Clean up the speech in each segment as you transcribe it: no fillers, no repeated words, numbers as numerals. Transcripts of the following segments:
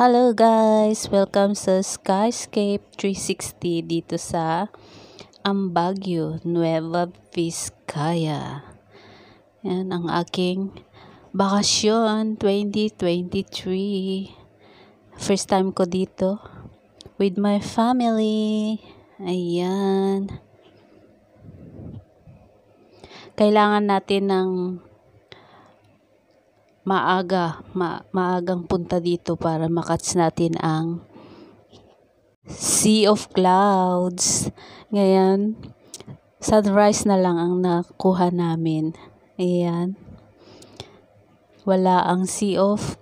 Hello guys! Welcome sa Skyscape 360 dito sa Baguio, Nueva Vizcaya. Yan ang aking bakasyon 2023. First time ko dito with my family. Ayan. Kailangan natin ng maagang punta dito para makatch natin ang Sea of Clouds. Ngayon, sunrise na lang ang nakuha namin. Ayan. Wala ang Sea of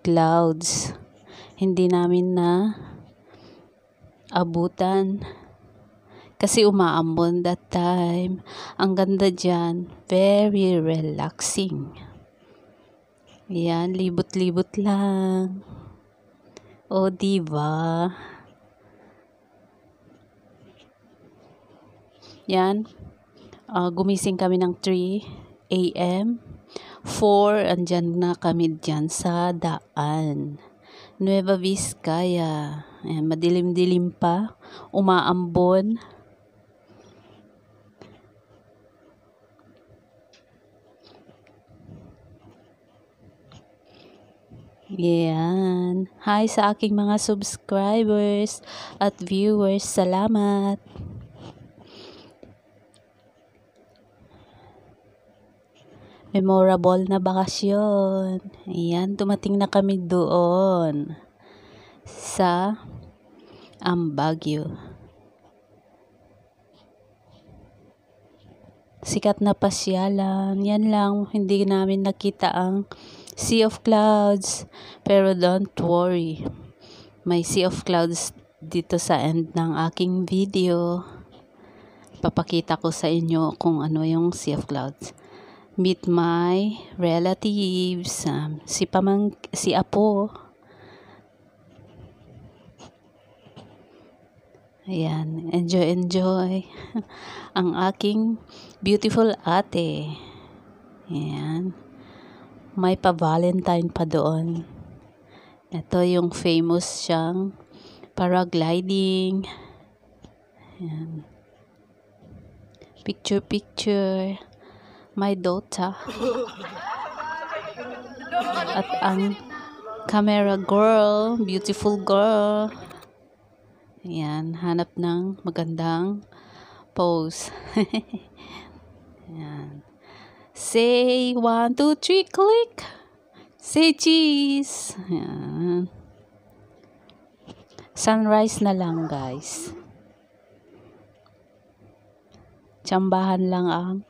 Clouds. Hindi namin na abutan. Kasi umaambon that time. Ang ganda dyan. Very relaxing. Ayan, libot-libot lang. O, diba? Yan. Gumising kami ng 3 a.m. 4, andyan na kami dyan sa daan. Nueva Vizcaya. Ayan, madilim-dilim pa. Umaambon. Yan. Hi sa aking mga subscribers at viewers. Salamat. Memorable na bakasyon. Ayan, dumating na kami doon sa Baguio. Sikat na pasyalan. Yan lang, hindi namin nakita ang Sea of Clouds. Pero don't worry. May Sea of Clouds dito sa end ng aking video. Papakita ko sa inyo kung ano yung Sea of Clouds. Meet my relatives. Si Apo. Ayan. Enjoy. Ang aking beautiful ate. Ayan. May pa-Valentine pa doon. Ito yung famous siyang paragliding. Ayan. Picture. My daughter. At ang camera girl. Beautiful girl. Ayan. Hanap ng magandang pose. Ayan. Say 1, 2, 3, click. Say cheese. Ayan. Sunrise na lang guys. Tsambahan lang ang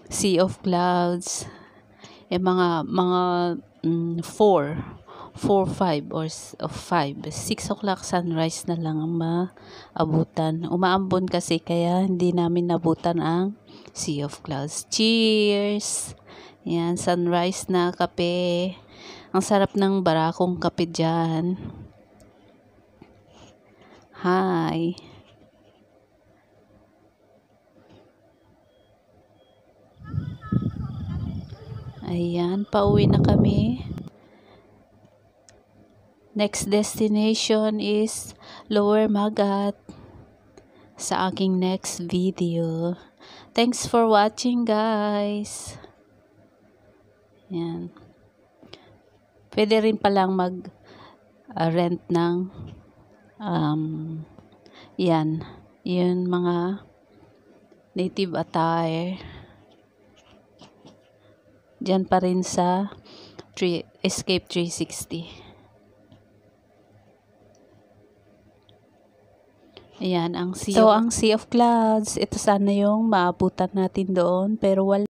Sea of Clouds. Mga 4, 5 or 5. 6 o'clock sunrise na lang ang maabutan. Umaambon kasi kaya hindi namin nabutan ang Sea of Clouds. Cheers! Yan, sunrise na kape. Ang sarap ng barakong kape dyan. Hi! Ayan, pauwi na kami. Next destination is Lower Magat sa aking next video. Thanks for watching guys. Yan. Pwede rin palang mag-rent ng yan. Yun mga native attire. Diyan pa rin sa Escape 360. Ayan, ang Sea of Clouds. Ito sana yung maabutan natin doon, pero wala.